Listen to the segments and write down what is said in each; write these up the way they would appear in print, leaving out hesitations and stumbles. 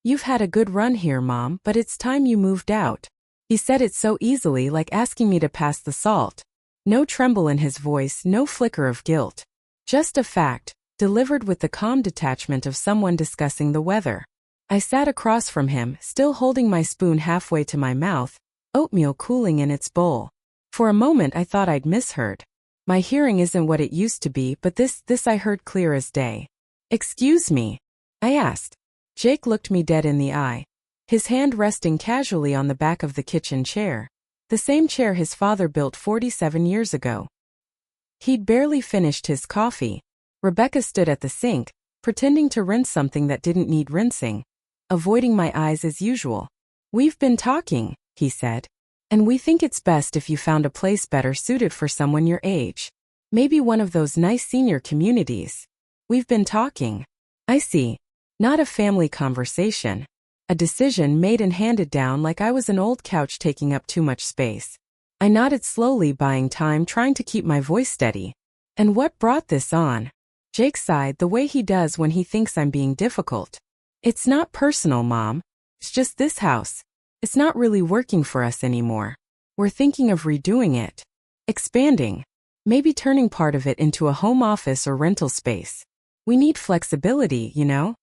"You've had a good run here, Mom, but it's time you moved out." He said it so easily, like asking me to pass the salt. No tremble in his voice, no flicker of guilt. Just a fact, delivered with the calm detachment of someone discussing the weather. I sat across from him, still holding my spoon halfway to my mouth, oatmeal cooling in its bowl. For a moment I thought I'd misheard. My hearing isn't what it used to be, but this I heard clear as day. "Excuse me?" I asked. Jake looked me dead in the eye, his hand resting casually on the back of the kitchen chair, the same chair his father built 47 years ago. He'd barely finished his coffee. Rebecca stood at the sink, pretending to rinse something that didn't need rinsing, avoiding my eyes as usual. "We've been talking," he said, "and we think it's best if you found a place better suited for someone your age. Maybe one of those nice senior communities." "We've been talking." I see. Not a family conversation. A decision made and handed down like I was an old couch taking up too much space. I nodded slowly, buying time, trying to keep my voice steady. "And what brought this on?" Jake sighed, the way he does when he thinks I'm being difficult. "It's not personal, Mom. It's just this house. It's not really working for us anymore. We're thinking of redoing it. Expanding. Maybe turning part of it into a home office or rental space. We need flexibility, you know?"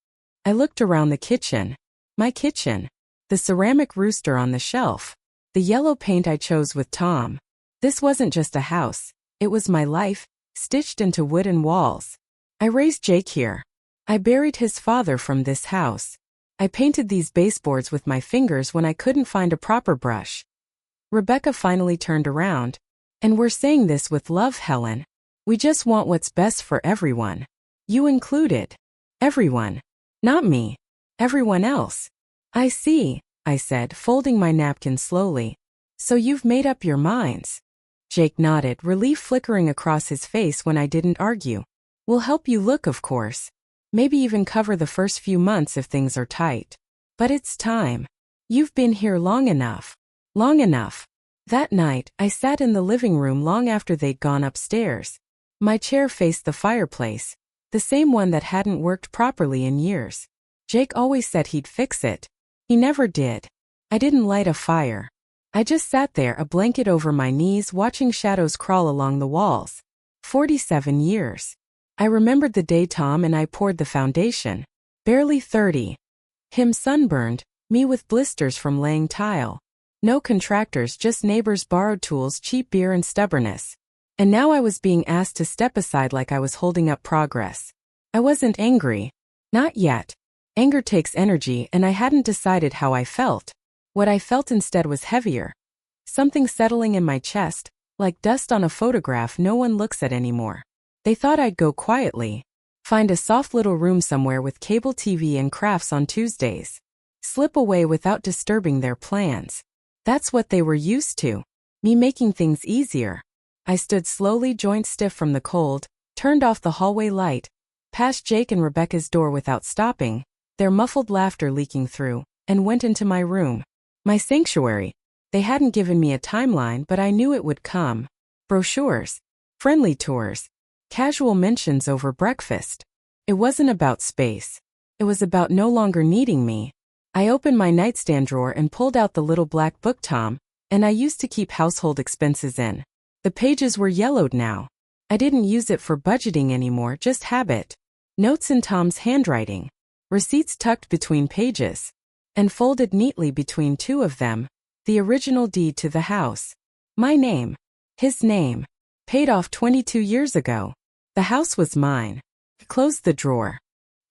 I looked around the kitchen. My kitchen. The ceramic rooster on the shelf. The yellow paint I chose with Tom. This wasn't just a house. It was my life, stitched into wooden walls. I raised Jake here. I buried his father from this house. I painted these baseboards with my fingers when I couldn't find a proper brush. Rebecca finally turned around. "And we're saying this with love, Helen. We just want what's best for everyone. You included. Everyone. Not me. Everyone else." "I see," I said, folding my napkin slowly. "So you've made up your minds." Jake nodded, relief flickering across his face when I didn't argue. "We'll help you look, of course. Maybe even cover the first few months if things are tight. But it's time. You've been here long enough. Long enough." That night, I sat in the living room long after they'd gone upstairs. My chair faced the fireplace, the same one that hadn't worked properly in years. Jake always said he'd fix it. He never did. I didn't light a fire. I just sat there, a blanket over my knees, watching shadows crawl along the walls. 47 years. I remembered the day Tom and I poured the foundation. Barely 30. Him sunburned, me with blisters from laying tile. No contractors, just neighbors' borrowed tools, cheap beer and stubbornness. And now I was being asked to step aside like I was holding up progress. I wasn't angry. Not yet. Anger takes energy, and I hadn't decided how I felt. What I felt instead was heavier. Something settling in my chest, like dust on a photograph no one looks at anymore. They thought I'd go quietly. Find a soft little room somewhere with cable TV and crafts on Tuesdays. Slip away without disturbing their plans. That's what they were used to. Me making things easier. I stood slowly, joint stiff from the cold, turned off the hallway light, passed Jake and Rebecca's door without stopping, their muffled laughter leaking through, and went into my room. My sanctuary. They hadn't given me a timeline, but I knew it would come. Brochures. Friendly tours. Casual mentions over breakfast. It wasn't about space. It was about no longer needing me. I opened my nightstand drawer and pulled out the little black book Tom, and I used to keep household expenses in. The pages were yellowed now. I didn't use it for budgeting anymore, just habit. Notes in Tom's handwriting. Receipts tucked between pages. And folded neatly between two of them, the original deed to the house. My name. His name. Paid off 22 years ago. The house was mine. I closed the drawer.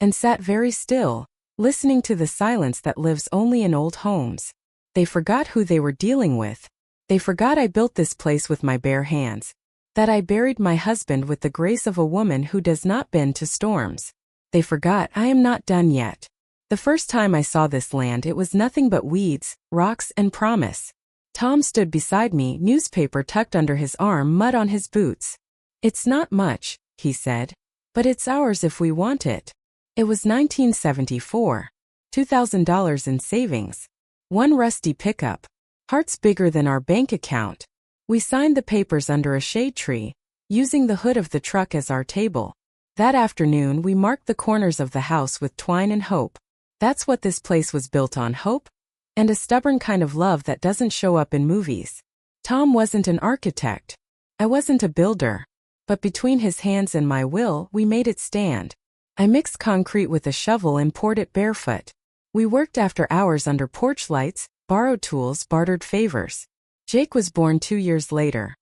And sat very still, listening to the silence that lives only in old homes. They forgot who they were dealing with. They forgot I built this place with my bare hands. That I buried my husband with the grace of a woman who does not bend to storms. They forgot I am not done yet. The first time I saw this land, it was nothing but weeds, rocks, and promise. Tom stood beside me, newspaper tucked under his arm, mud on his boots. "It's not much," he said, "but it's ours if we want it." It was 1974. $2,000 in savings. One rusty pickup. Hearts bigger than our bank account. We signed the papers under a shade tree, using the hood of the truck as our table. That afternoon we marked the corners of the house with twine and hope. That's what this place was built on, hope, and a stubborn kind of love that doesn't show up in movies. Tom wasn't an architect. I wasn't a builder. But between his hands and my will, we made it stand. I mixed concrete with a shovel and poured it barefoot. We worked after hours under porch lights, borrowed tools, bartered favors. Jake was born 2 years later.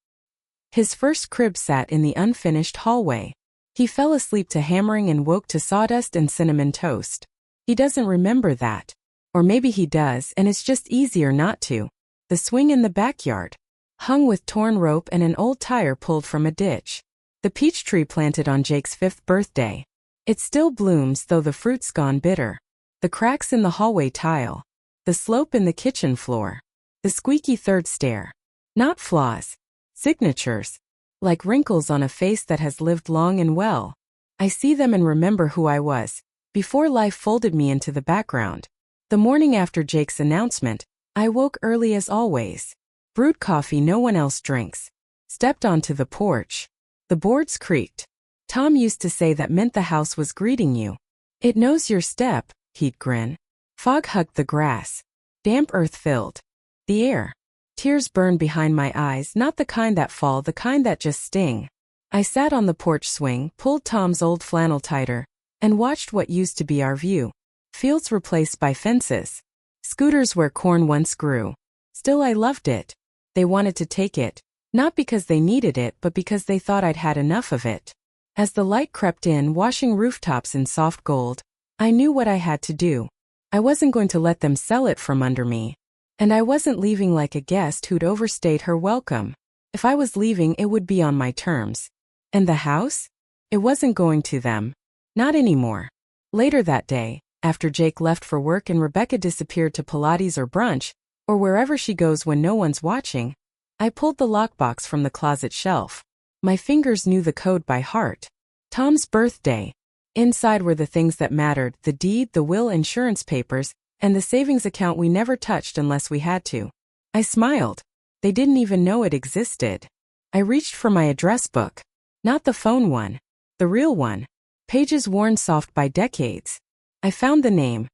His first crib sat in the unfinished hallway. He fell asleep to hammering and woke to sawdust and cinnamon toast. He doesn't remember that. Or maybe he does, and it's just easier not to. The swing in the backyard, hung with torn rope and an old tire pulled from a ditch. The peach tree planted on Jake's 5th birthday. It still blooms, though the fruit's gone bitter. The cracks in the hallway tile. The slope in the kitchen floor. The squeaky third stair. Not flaws. Signatures. Like wrinkles on a face that has lived long and well. I see them and remember who I was, before life folded me into the background. The morning after Jake's announcement, I woke early as always. Brewed coffee no one else drinks. Stepped onto the porch. The boards creaked. Tom used to say that meant the house was greeting you. It knows your step, he'd grin. Fog hugged the grass. Damp earth filled the air. Tears burned behind my eyes, not the kind that fall, the kind that just sting. I sat on the porch swing, pulled Tom's old flannel tighter, and watched what used to be our view. Fields replaced by fences. Scooters where corn once grew. Still I loved it. They wanted to take it, not because they needed it but because they thought I'd had enough of it. As the light crept in, washing rooftops in soft gold, I knew what I had to do. I wasn't going to let them sell it from under me. And I wasn't leaving like a guest who'd overstayed her welcome. If I was leaving, it would be on my terms. And the house? It wasn't going to them. Not anymore. Later that day, after Jake left for work and Rebecca disappeared to Pilates or brunch, or wherever she goes when no one's watching, I pulled the lockbox from the closet shelf. My fingers knew the code by heart. Tom's birthday. Inside were the things that mattered, the deed, the will, insurance papers, and the savings account we never touched unless we had to. I smiled. They didn't even know it existed. I reached for my address book. Not the phone one. The real one. Pages worn soft by decades. I found the name.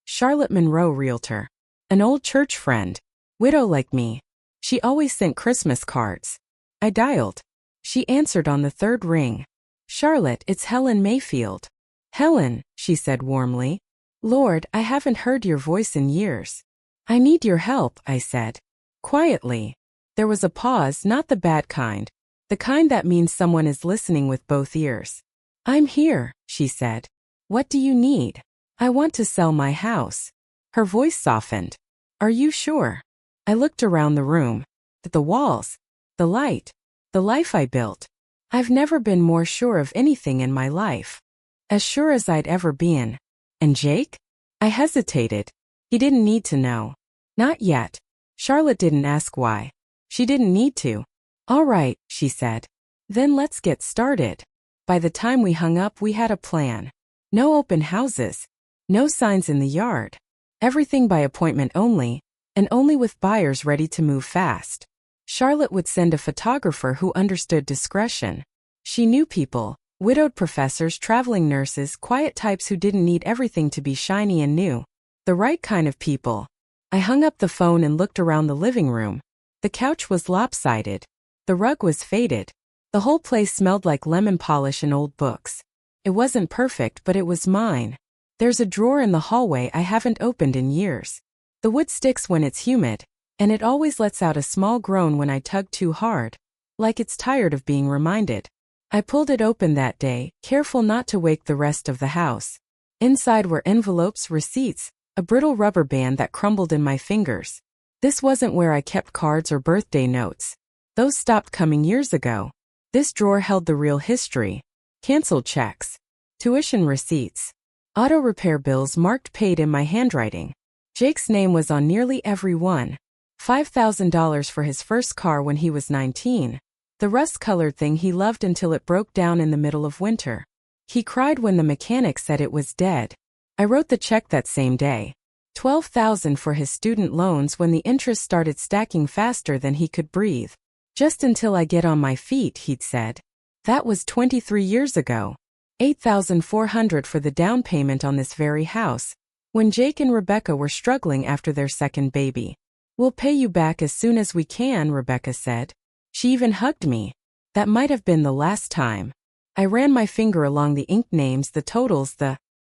Charlotte Monroe, Realtor. An old church friend. Widow like me. She always sent Christmas cards. I dialed. She answered on the 3rd ring. Charlotte, it's Helen Mayfield. Helen, she said warmly. Lord, I haven't heard your voice in years. I need your help, I said. Quietly. There was a pause, not the bad kind. The kind that means someone is listening with both ears. I'm here, she said. What do you need? I want to sell my house. Her voice softened. Are you sure? I looked around the room. At the walls. The light. The life I built. I've never been more sure of anything in my life. As sure as I'd ever been. And Jake? I hesitated. He didn't need to know. Not yet. Charlotte didn't ask why. She didn't need to. All right, she said. Then let's get started. By the time we hung up, we had a plan. No open houses. No signs in the yard. Everything by appointment only, and only with buyers ready to move fast. Charlotte would send a photographer who understood discretion. She knew people. Widowed professors, traveling nurses, quiet types who didn't need everything to be shiny and new. The right kind of people. I hung up the phone and looked around the living room. The couch was lopsided. The rug was faded. The whole place smelled like lemon polish and old books. It wasn't perfect, but it was mine. There's a drawer in the hallway I haven't opened in years. The wood sticks when it's humid, and it always lets out a small groan when I tug too hard. Like it's tired of being reminded. I pulled it open that day, careful not to wake the rest of the house. Inside were envelopes, receipts, a brittle rubber band that crumbled in my fingers. This wasn't where I kept cards or birthday notes. Those stopped coming years ago. This drawer held the real history. Canceled checks. Tuition receipts. Auto repair bills marked paid in my handwriting. Jake's name was on nearly every one. $5,000 for his first car when he was 19. The rust-colored thing he loved until it broke down in the middle of winter. He cried when the mechanic said it was dead. I wrote the check that same day. $12,000 for his student loans when the interest started stacking faster than he could breathe. Just until I get on my feet, he'd said. That was 23 years ago. $8,400 for the down payment on this very house. when Jake and Rebecca were struggling after their second baby. "We'll pay you back as soon as we can," Rebecca said. She even hugged me. That might have been the last time. I ran my finger along the ink names, the totals,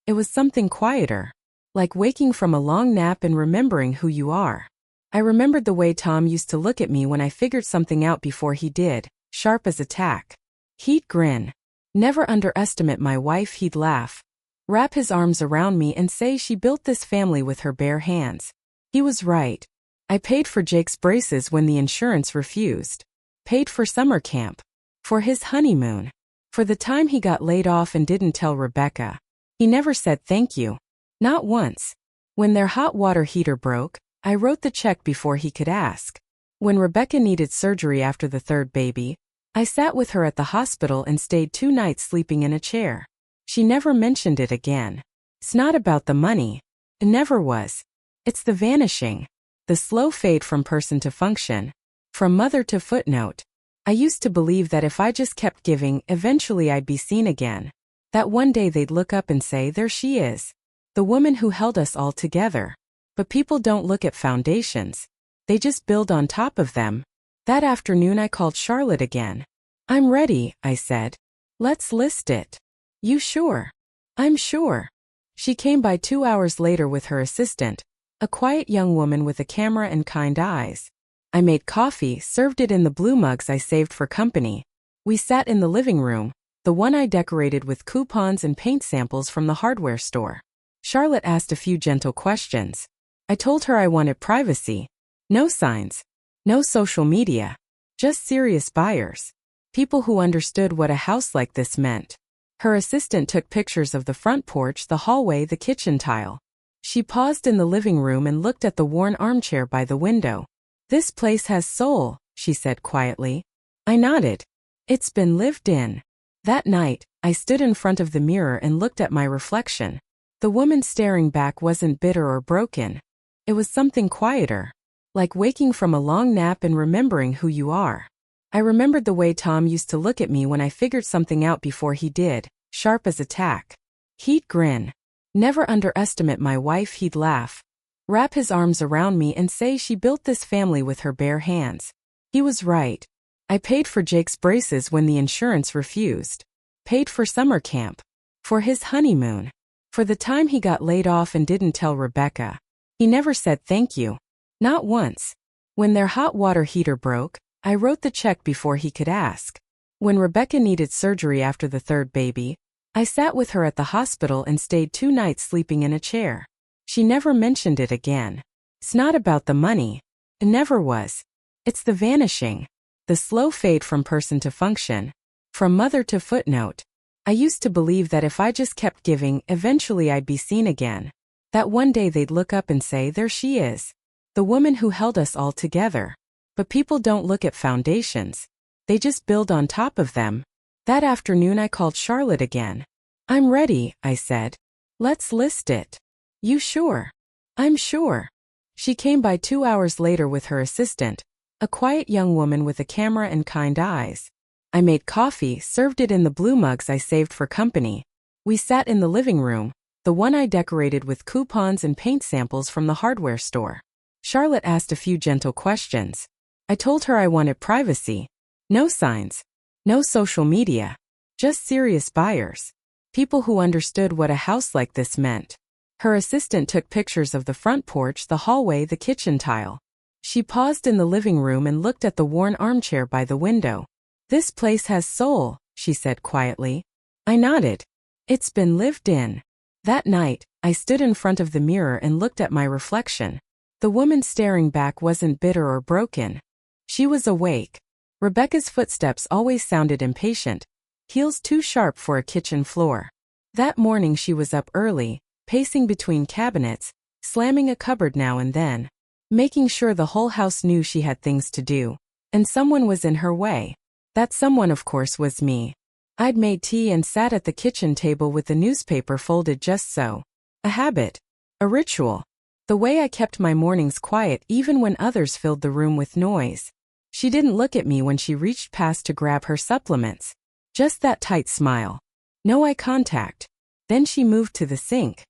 It was something quieter. Like waking from a long nap and remembering who you are. I remembered the way Tom used to look at me when I figured something out before he did, sharp as a tack. He'd grin. "Never underestimate my wife," he'd laugh. Wrap his arms around me and say she built this family with her bare hands. He was right. I paid for Jake's braces when the insurance refused. Paid for summer camp. For his honeymoon. For the time he got laid off and didn't tell Rebecca. He never said thank you. Not once. When their hot water heater broke, I wrote the check before he could ask. When Rebecca needed surgery after the third baby, I sat with her at the hospital and stayed 2 nights sleeping in a chair. She never mentioned it again. It's not about the money. It never was. It's the vanishing. The slow fade from person to function. From mother to footnote. I used to believe that if I just kept giving, eventually I'd be seen again. That one day they'd look up and say, "There she is. The woman who held us all together." But people don't look at foundations. They just build on top of them. That afternoon I called Charlotte again. "I'm ready," I said. "Let's list it." "You sure?" "I'm sure." She came by 2 hours later with her assistant, a quiet young woman with a camera and kind eyes. I made coffee, served it in the blue mugs I saved for company. We sat in the living room, the one I decorated with coupons and paint samples from the hardware store. Charlotte asked a few gentle questions. I told her I wanted privacy. No signs. No social media. Just serious buyers. People who understood what a house like this meant. Her assistant took pictures of the front porch, the hallway, the kitchen tile. She paused in the living room and looked at the worn armchair by the window. "This place has soul," she said quietly. I nodded. "It's been lived in." That night, I stood in front of the mirror and looked at my reflection. The woman staring back wasn't bitter or broken. It was something quieter. Like waking from a long nap and remembering who you are. I remembered the way Tom used to look at me when I figured something out before he did, sharp as a tack. He'd grin. "Never underestimate my wife," he'd laugh. Wrap his arms around me and say she built this family with her bare hands. He was right. I paid for Jake's braces when the insurance refused. Paid for summer camp. For his honeymoon. For the time he got laid off and didn't tell Rebecca. He never said thank you. Not once. When their hot water heater broke, I wrote the check before he could ask. When Rebecca needed surgery after the third baby, I sat with her at the hospital and stayed 2 nights sleeping in a chair. She never mentioned it again. It's not about the money. It never was. It's the vanishing. The slow fade from person to function. From mother to footnote. I used to believe that if I just kept giving, eventually I'd be seen again. That one day they'd look up and say, "There she is. The woman who held us all together." But people don't look at foundations. They just build on top of them. That afternoon I called Charlotte again. "I'm ready," I said. "Let's list it." "You sure?" "I'm sure." She came by 2 hours later with her assistant, a quiet young woman with a camera and kind eyes. I made coffee, served it in the blue mugs I saved for company. We sat in the living room, the one I decorated with coupons and paint samples from the hardware store. Charlotte asked a few gentle questions. I told her I wanted privacy. No signs. No social media. Just serious buyers. People who understood what a house like this meant. Her assistant took pictures of the front porch, the hallway, the kitchen tile. She paused in the living room and looked at the worn armchair by the window. "This place has soul," she said quietly. I nodded. "It's been lived in." That night, I stood in front of the mirror and looked at my reflection. The woman staring back wasn't bitter or broken. She was awake. Rebecca's footsteps always sounded impatient, heels too sharp for a kitchen floor. That morning she was up early, pacing between cabinets, slamming a cupboard now and then, making sure the whole house knew she had things to do, and someone was in her way. That someone, of course, was me. I'd made tea and sat at the kitchen table with the newspaper folded just so. A habit. A ritual. The way I kept my mornings quiet even when others filled the room with noise. She didn't look at me when she reached past to grab her supplements. Just that tight smile. No eye contact. Then she moved to the sink.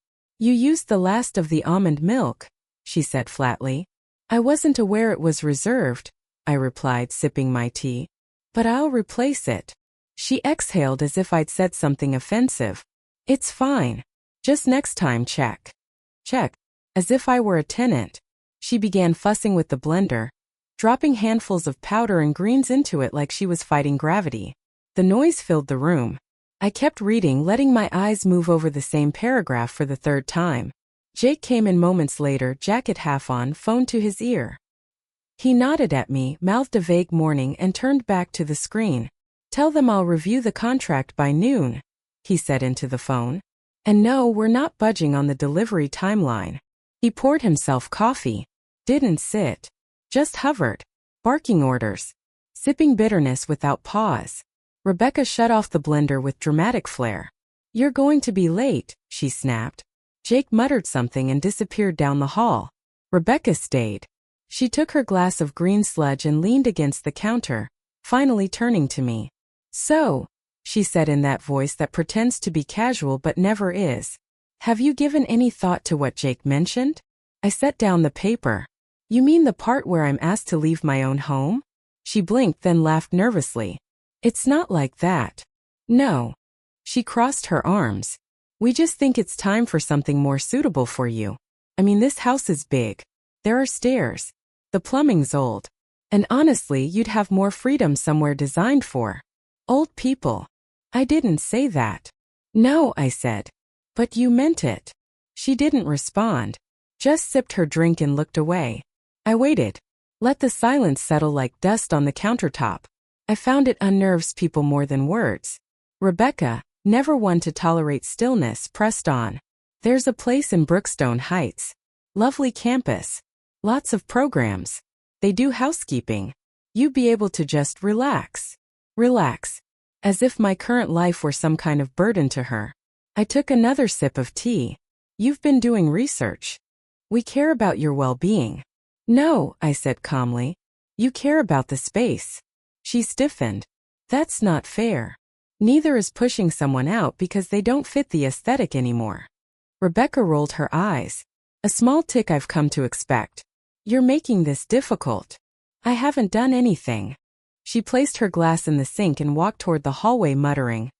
You used the last of the almond milk, she said flatly. I wasn't aware it was reserved, I replied, sipping my tea. But I'll replace it. She exhaled as if I'd said something offensive. It's fine. Just next time check. Check. As if I were a tenant. She began fussing with the blender, dropping handfuls of powder and greens into it like she was fighting gravity. The noise filled the room. I kept reading, letting my eyes move over the same paragraph for the third time. Jake came in moments later, jacket half on, phone to his ear. He nodded at me, mouthed a vague warning, and turned back to the screen. Tell them I'll review the contract by noon, he said into the phone. And no, we're not budging on the delivery timeline. He poured himself coffee. Didn't sit. Just hovered. Barking orders. Sipping bitterness without pause. Rebecca shut off the blender with dramatic flair. You're going to be late, she snapped. Jake muttered something and disappeared down the hall. Rebecca stayed. She took her glass of green sludge and leaned against the counter, finally turning to me. So, she said in that voice that pretends to be casual but never is. Have you given any thought to what Jake mentioned? I set down the paper. You mean the part where I'm asked to leave my own home? She blinked, then laughed nervously. It's not like that. No. She crossed her arms. We just think it's time for something more suitable for you. I mean, this house is big. There are stairs. The plumbing's old. And honestly, you'd have more freedom somewhere designed for old people. I didn't say that. No, I said. But you meant it. She didn't respond. Just sipped her drink and looked away. I waited. Let the silence settle like dust on the countertop. I found it unnerves people more than words. Rebecca, never one to tolerate stillness, pressed on. There's a place in Brookstone Heights. Lovely campus. Lots of programs. They do housekeeping. You'd be able to just relax. Relax. As if my current life were some kind of burden to her. I took another sip of tea. You've been doing research. We care about your well-being. No, I said calmly. You care about the space. She stiffened. That's not fair. Neither is pushing someone out because they don't fit the aesthetic anymore. Rebecca rolled her eyes. A small tick I've come to expect. You're making this difficult. I haven't done anything. She placed her glass in the sink and walked toward the hallway, muttering.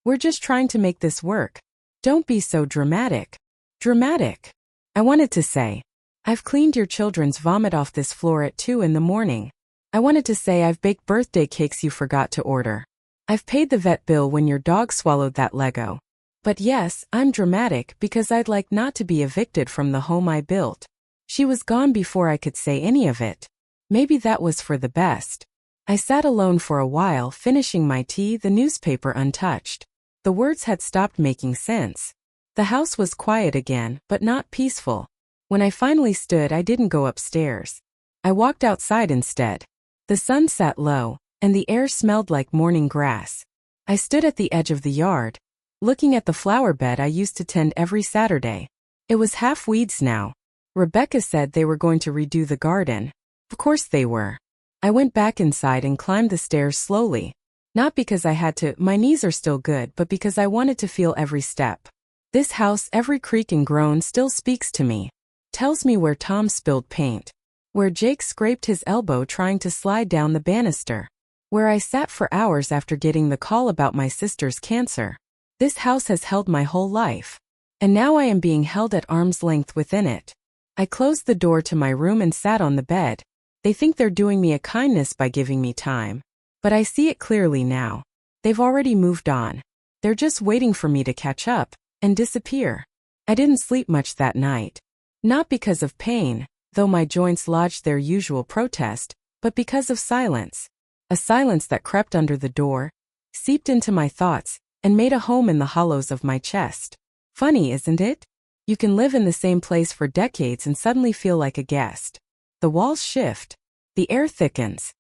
We're just trying to make this work. Don't be so dramatic. Dramatic. I wanted to say. I've cleaned your children's vomit off this floor at 2 in the morning. I wanted to say I've baked birthday cakes you forgot to order. I've paid the vet bill when your dog swallowed that Lego. But yes, I'm dramatic because I'd like not to be evicted from the home I built. She was gone before I could say any of it. Maybe that was for the best. I sat alone for a while, finishing my tea, the newspaper untouched. The words had stopped making sense. The house was quiet again, but not peaceful. When I finally stood, I didn't go upstairs. I walked outside instead. The sun sat low, and the air smelled like morning grass. I stood at the edge of the yard, looking at the flower bed I used to tend every Saturday. It was half weeds now. Rebecca said they were going to redo the garden. Of course they were. I went back inside and climbed the stairs slowly. Not because I had to, my knees are still good, but because I wanted to feel every step. This house, every creak and groan still speaks to me. Tells me where Tom spilled paint. Where Jake scraped his elbow trying to slide down the banister. Where I sat for hours after getting the call about my sister's cancer. This house has held my whole life. And now I am being held at arm's length within it. I closed the door to my room and sat on the bed. They think they're doing me a kindness by giving me time. But I see it clearly now. They've already moved on. They're just waiting for me to catch up and disappear. I didn't sleep much that night. Not because of pain, though my joints lodged their usual protest, but because of silence. A silence that crept under the door, seeped into my thoughts, and made a home in the hollows of my chest. Funny, isn't it? You can live in the same place for decades and suddenly feel like a guest. The walls shift. The air thickens.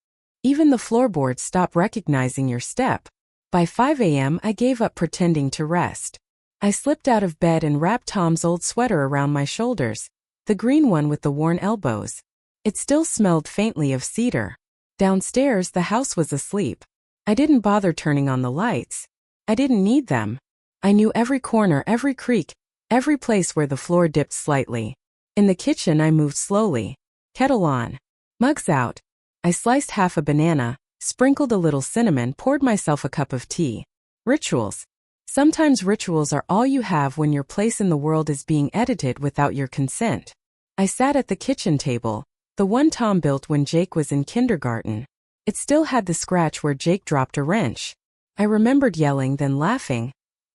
Even the floorboards stop recognizing your step. By 5 a.m. I gave up pretending to rest. I slipped out of bed and wrapped Tom's old sweater around my shoulders, the green one with the worn elbows. It still smelled faintly of cedar. Downstairs, the house was asleep. I didn't bother turning on the lights. I didn't need them. I knew every corner, every creak, Every place where the floor dipped slightly. In the kitchen I moved slowly. Kettle on. Mugs out. I sliced half a banana, sprinkled a little cinnamon, poured myself a cup of tea. Rituals. Sometimes rituals are all you have when your place in the world is being edited without your consent. I sat at the kitchen table, the one Tom built when Jake was in kindergarten. It still had the scratch where Jake dropped a wrench. I remembered yelling, then laughing,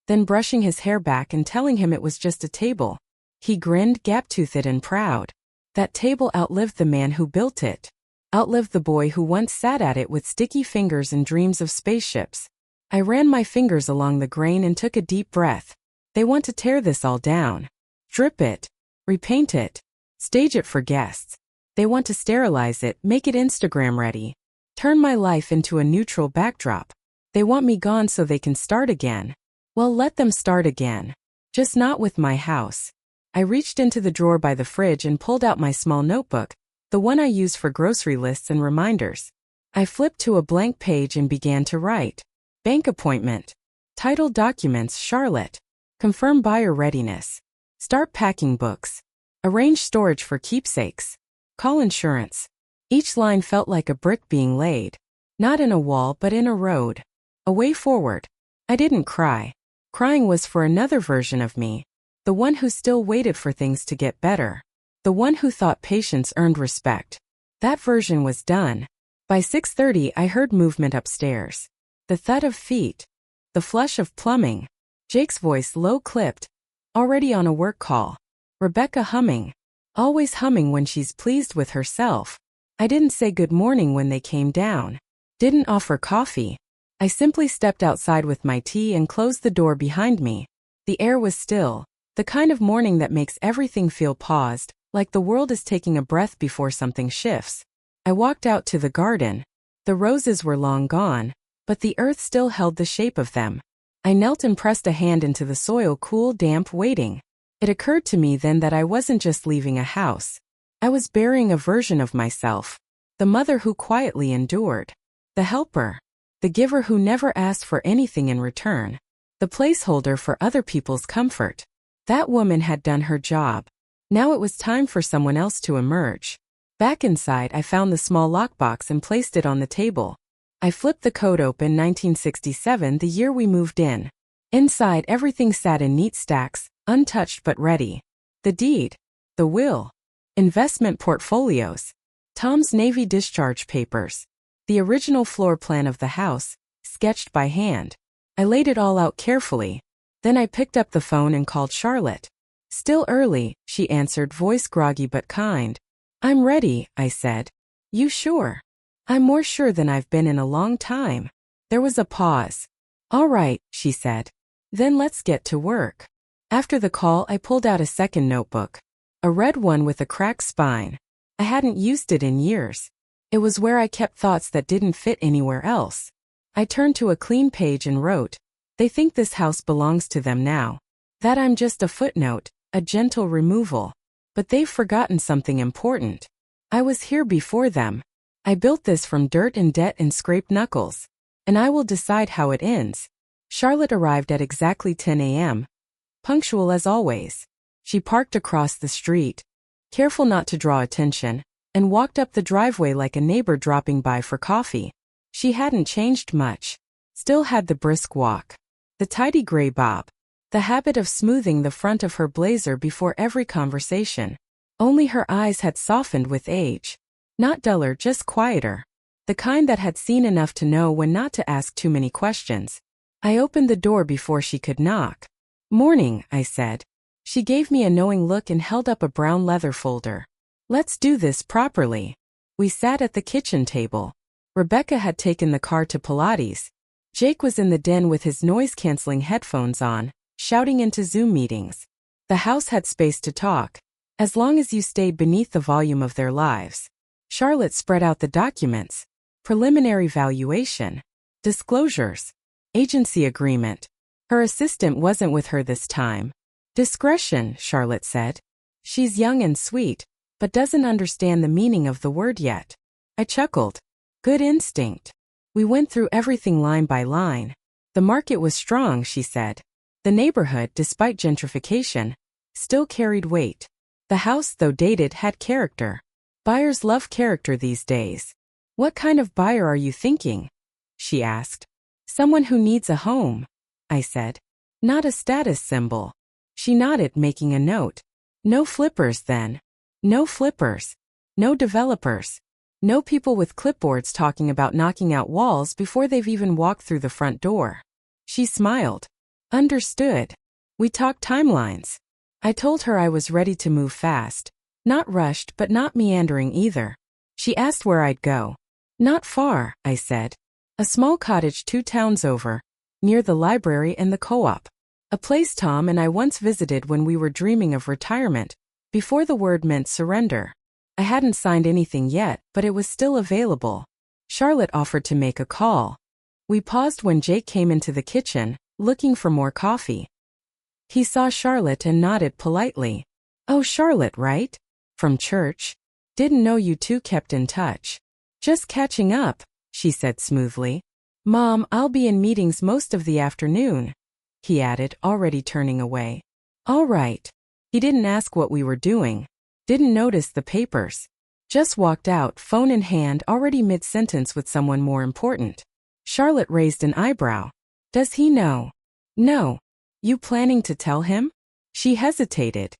then brushing his hair back and telling him it was just a table. He grinned, gap-toothed and proud. That table outlived the man who built it. Outlived the boy who once sat at it with sticky fingers and dreams of spaceships. I ran my fingers along the grain and took a deep breath. They want to tear this all down. Drip it. Repaint it. Stage it for guests. They want to sterilize it, make it Instagram ready. Turn my life into a neutral backdrop. They want me gone so they can start again. Well, let them start again. Just not with my house. I reached into the drawer by the fridge and pulled out my small notebook, the one I use for grocery lists and reminders. I flipped to a blank page and began to write. Bank appointment. Title documents, Charlotte. Confirm buyer readiness. Start packing books. Arrange storage for keepsakes. Call insurance. Each line felt like a brick being laid. Not in a wall but in a road. A way forward. I didn't cry. Crying was for another version of me. The one who still waited for things to get better. The one who thought patience earned respect. That version was done. By 6:30 I heard movement upstairs. The thud of feet. The flush of plumbing. Jake's voice low-clipped. Already on a work call. Rebecca humming. Always humming when she's pleased with herself. I didn't say good morning when they came down. Didn't offer coffee. I simply stepped outside with my tea and closed the door behind me. The air was still. The kind of morning that makes everything feel paused, like the world is taking a breath before something shifts. I walked out to the garden. The roses were long gone, but the earth still held the shape of them. I knelt and pressed a hand into the soil, cool, damp, waiting. It occurred to me then that I wasn't just leaving a house. I was burying a version of myself. The mother who quietly endured. The helper. The giver who never asked for anything in return. The placeholder for other people's comfort. That woman had done her job. Now it was time for someone else to emerge. Back inside, I found the small lockbox and placed it on the table. I flipped the code open, 1967, the year we moved in. Inside, everything sat in neat stacks, untouched but ready. The deed. The will. Investment portfolios. Tom's Navy discharge papers. The original floor plan of the house, sketched by hand. I laid it all out carefully. Then I picked up the phone and called Charlotte. Still early, she answered, voice groggy but kind. I'm ready, I said. You sure? I'm more sure than I've been in a long time. There was a pause. All right, she said. Then let's get to work. After the call, I pulled out a second notebook. A red one with a cracked spine. I hadn't used it in years. It was where I kept thoughts that didn't fit anywhere else. I turned to a clean page and wrote, they think this house belongs to them now. That I'm just a footnote, a gentle removal. But they've forgotten something important. I was here before them. I built this from dirt and debt and scraped knuckles. And I will decide how it ends. Charlotte arrived at exactly 10 a.m. Punctual as always. She parked across the street, careful not to draw attention, and walked up the driveway like a neighbor dropping by for coffee. She hadn't changed much. Still had the brisk walk. The tidy gray bob. The habit of smoothing the front of her blazer before every conversation. Only her eyes had softened with age. Not duller, just quieter. The kind that had seen enough to know when not to ask too many questions. I opened the door before she could knock. Morning, I said. She gave me a knowing look and held up a brown leather folder. Let's do this properly. We sat at the kitchen table. Rebecca had taken the car to Pilates. Jake was in the den with his noise-canceling headphones on, shouting into Zoom meetings. The house had space to talk, as long as you stayed beneath the volume of their lives. Charlotte spread out the documents. Preliminary valuation. Disclosures. Agency agreement. Her assistant wasn't with her this time. Discretion, Charlotte said. She's young and sweet, but doesn't understand the meaning of the word yet. I chuckled. Good instinct. We went through everything line by line. The market was strong, she said. The neighborhood, despite gentrification, still carried weight. The house, though dated, had character. Buyers love character these days. What kind of buyer are you thinking? She asked. Someone who needs a home, I said. Not a status symbol. She nodded, making a note. No flippers then. No flippers. No developers. No people with clipboards talking about knocking out walls before they've even walked through the front door. She smiled. Understood. We talked timelines. I told her I was ready to move fast. Not rushed but not meandering either. She asked where I'd go. Not far, I said. A small cottage 2 towns over, near the library and the co-op. A place Tom and I once visited when we were dreaming of retirement, before the word meant surrender. I hadn't signed anything yet, but it was still available. Charlotte offered to make a call. We paused when Jake came into the kitchen, looking for more coffee. He saw Charlotte and nodded politely. Oh, Charlotte, right? From church? Didn't know you two kept in touch. Just catching up, she said smoothly. Mom, I'll be in meetings most of the afternoon, he added, already turning away. All right. He didn't ask what we were doing. Didn't notice the papers. Just walked out, phone in hand, already mid-sentence with someone more important. Charlotte raised an eyebrow. Does he know? No. You planning to tell him? She hesitated.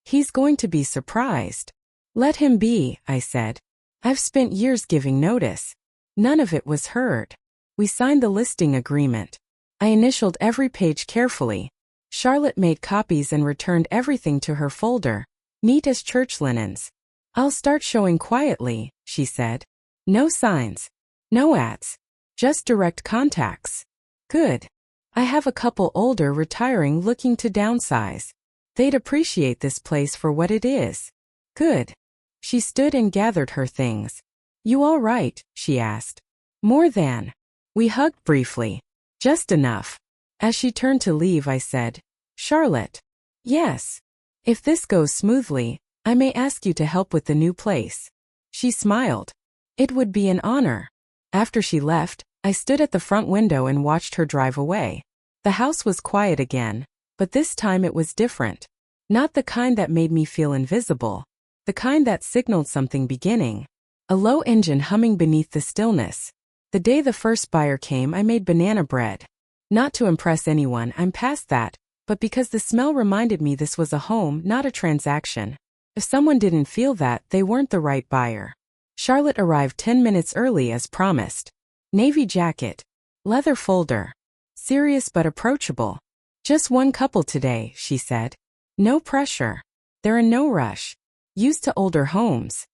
He's going to be surprised. Let him be, I said. I've spent years giving notice. None of it was heard. We signed the listing agreement. I initialed every page carefully. Charlotte made copies and returned everything to her folder, neat as church linens. I'll start showing quietly, she said. No signs. No ads. Just direct contacts. Good. I have a couple older retiring looking to downsize. They'd appreciate this place for what it is. Good. She stood and gathered her things. You all right? She asked. More than. We hugged briefly. Just enough. As she turned to leave, I said, Charlotte. Yes. If this goes smoothly, I may ask you to help with the new place. She smiled. It would be an honor. After she left, I stood at the front window and watched her drive away. The house was quiet again, but this time it was different. Not the kind that made me feel invisible. The kind that signaled something beginning. A low engine humming beneath the stillness. The day the first buyer came, I made banana bread. Not to impress anyone, I'm past that, but because the smell reminded me this was a home, not a transaction. If someone didn't feel that, they weren't the right buyer. Charlotte arrived 10 minutes early as promised. Navy jacket. Leather folder. Serious but approachable. Just one couple today, she said. No pressure. They're in no rush. Used to older homes.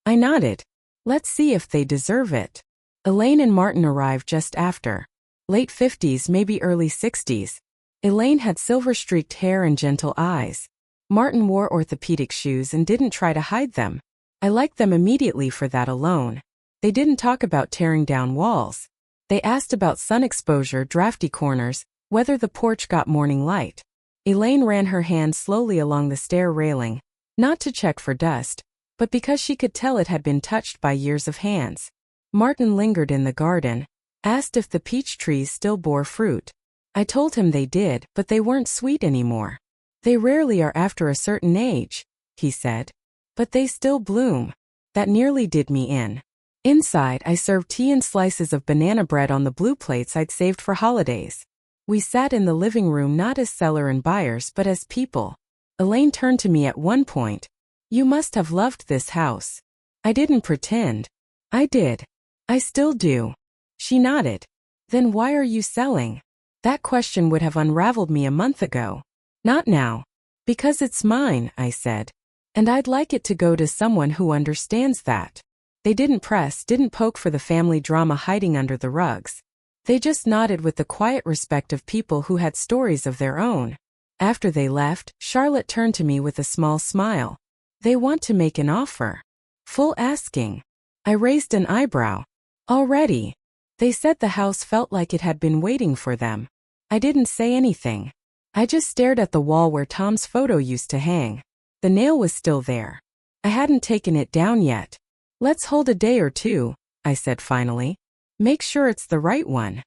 I nodded. Let's see if they deserve it. Elaine and Martin arrived just after. Late 50s, maybe early 60s. Elaine had silver-streaked hair and gentle eyes. Martin wore orthopedic shoes and didn't try to hide them. I liked them immediately for that alone. They didn't talk about tearing down walls. They asked about sun exposure, drafty corners, whether the porch got morning light. Elaine ran her hand slowly along the stair railing, not to check for dust, but because she could tell it had been touched by years of hands. Martin lingered in the garden, asked if the peach trees still bore fruit. I told him they did, but they weren't sweet anymore. They rarely are after a certain age, he said. But they still bloom. That nearly did me in. Inside, I served tea and slices of banana bread on the blue plates I'd saved for holidays. We sat in the living room not as seller and buyers but as people. Elaine turned to me at one point. You must have loved this house. I didn't pretend. I did. I still do. She nodded. Then why are you selling? That question would have unraveled me a month ago. Not now. Because it's mine, I said. And I'd like it to go to someone who understands that. They didn't press, didn't poke for the family drama hiding under the rugs. They just nodded with the quiet respect of people who had stories of their own. After they left, Charlotte turned to me with a small smile. They want to make an offer. Full asking. I raised an eyebrow. Already. They said the house felt like it had been waiting for them. I didn't say anything. I just stared at the wall where Tom's photo used to hang. The nail was still there. I hadn't taken it down yet. Let's hold a day or two, I said finally. Make sure it's the right one.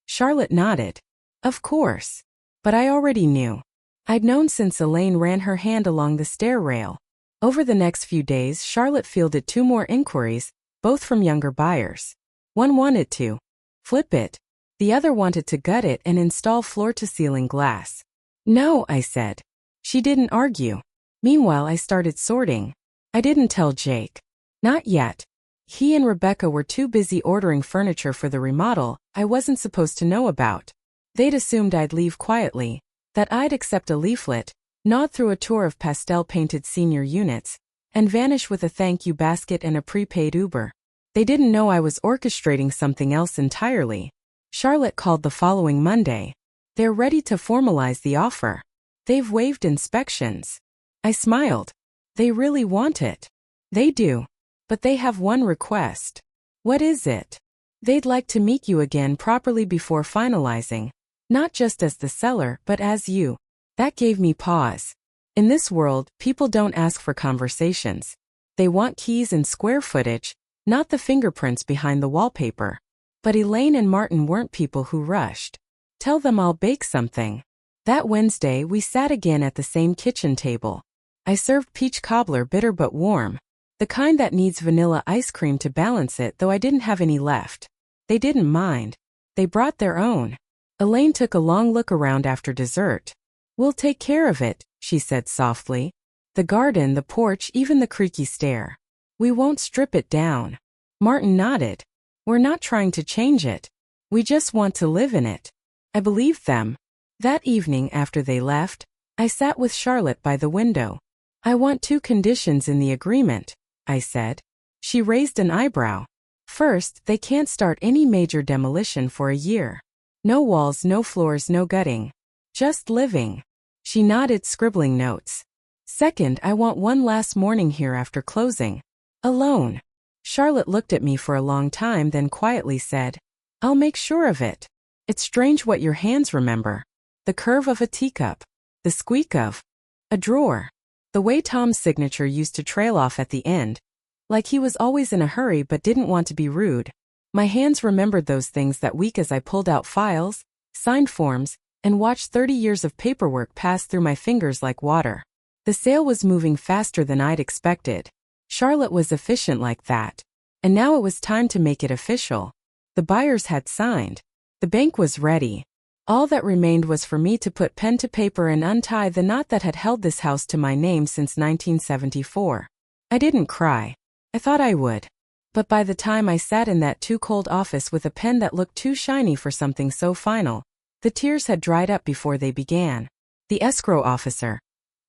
Charlotte nodded. Of course. But I already knew. I'd known since Elaine ran her hand along the stair rail. Over the next few days, Charlotte fielded 2 more inquiries, both from younger buyers. One wanted to flip it. The other wanted to gut it and install floor-to-ceiling glass. No, I said. She didn't argue. Meanwhile, I started sorting. I didn't tell Jake. Not yet. He and Rebecca were too busy ordering furniture for the remodel I wasn't supposed to know about. They'd assumed I'd leave quietly, that I'd accept a leaflet, nod through a tour of pastel-painted senior units, and vanish with a thank you basket and a prepaid Uber. They didn't know I was orchestrating something else entirely. Charlotte called the following Monday. They're ready to formalize the offer. They've waived inspections. I smiled. They really want it. They do. But they have one request. What is it? They'd like to meet you again properly before finalizing. Not just as the seller, but as you. That gave me pause. In this world, people don't ask for conversations. They want keys and square footage, not the fingerprints behind the wallpaper. But Elaine and Martin weren't people who rushed. Tell them I'll bake something. That Wednesday, we sat again at the same kitchen table. I served peach cobbler, bitter but warm. The kind that needs vanilla ice cream to balance it, though I didn't have any left. They didn't mind. They brought their own. Elaine took a long look around after dessert. We'll take care of it, she said softly. The garden, the porch, even the creaky stair. We won't strip it down. Martin nodded. We're not trying to change it. We just want to live in it. I believed them. That evening after they left, I sat with Charlotte by the window. I want 2 conditions in the agreement, I said. She raised an eyebrow. First, they can't start any major demolition for a year. No walls, no floors, no gutting. Just living. She nodded, scribbling notes. Second, I want one last morning here after closing. Alone. Charlotte looked at me for a long time, then quietly said, I'll make sure of it. It's strange what your hands remember. The curve of a teacup. The squeak of a drawer. The way Tom's signature used to trail off at the end. Like he was always in a hurry but didn't want to be rude. My hands remembered those things that week as I pulled out files, signed forms, and watched 30 years of paperwork pass through my fingers like water. The sale was moving faster than I'd expected. Charlotte was efficient like that. And now it was time to make it official. The buyers had signed. The bank was ready. All that remained was for me to put pen to paper and untie the knot that had held this house to my name since 1974. I didn't cry. I thought I would. But by the time I sat in that too-cold office with a pen that looked too shiny for something so final, the tears had dried up before they began. The escrow officer,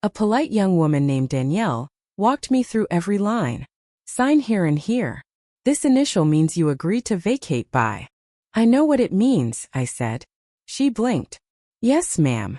a polite young woman named Danielle, walked me through every line. Sign here and here. This initial means you agree to vacate by. I know what it means, I said. She blinked. Yes, ma'am.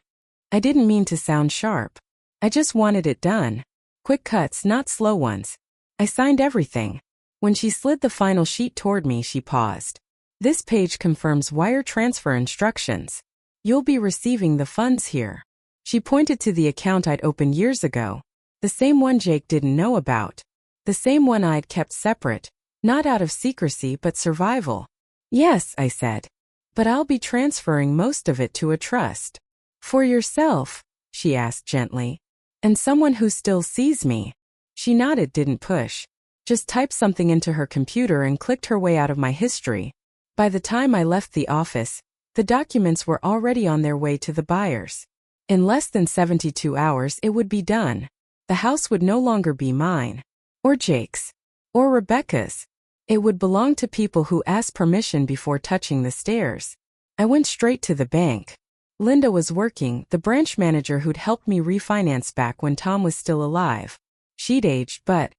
I didn't mean to sound sharp. I just wanted it done. Quick cuts, not slow ones. I signed everything. When she slid the final sheet toward me, she paused. This page confirms wire transfer instructions. You'll be receiving the funds here. She pointed to the account I'd opened years ago. The same one Jake didn't know about. The same one I'd kept separate, not out of secrecy but survival. Yes, I said. But I'll be transferring most of it to a trust. For yourself, she asked gently. And someone who still sees me. She nodded, didn't push. Just typed something into her computer and clicked her way out of my history. By the time I left the office, the documents were already on their way to the buyers. In less than 72 hours it would be done. The house would no longer be mine. Or Jake's. Or Rebecca's. It would belong to people who asked permission before touching the stairs. I went straight to the bank. Linda was working, the branch manager who'd helped me refinance back when Tom was still alive. She'd aged, but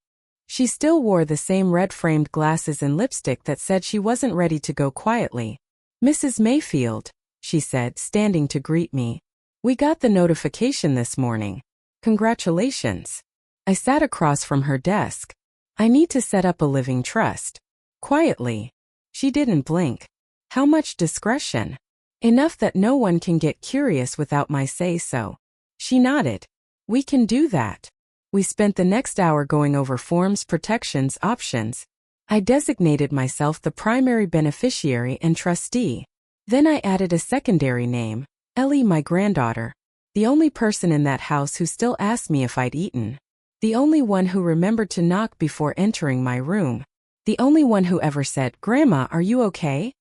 she still wore the same red-framed glasses and lipstick that said she wasn't ready to go quietly. Mrs. Mayfield, she said, standing to greet me. We got the notification this morning. Congratulations. I sat across from her desk. I need to set up a living trust. Quietly. She didn't blink. How much discretion? Enough that no one can get curious without my say-so. She nodded. We can do that. We spent the next hour going over forms, protections, options. I designated myself the primary beneficiary and trustee. Then I added a secondary name, Ellie, my granddaughter. The only person in that house who still asked me if I'd eaten. The only one who remembered to knock before entering my room. The only one who ever said, "Grandma, are you okay?"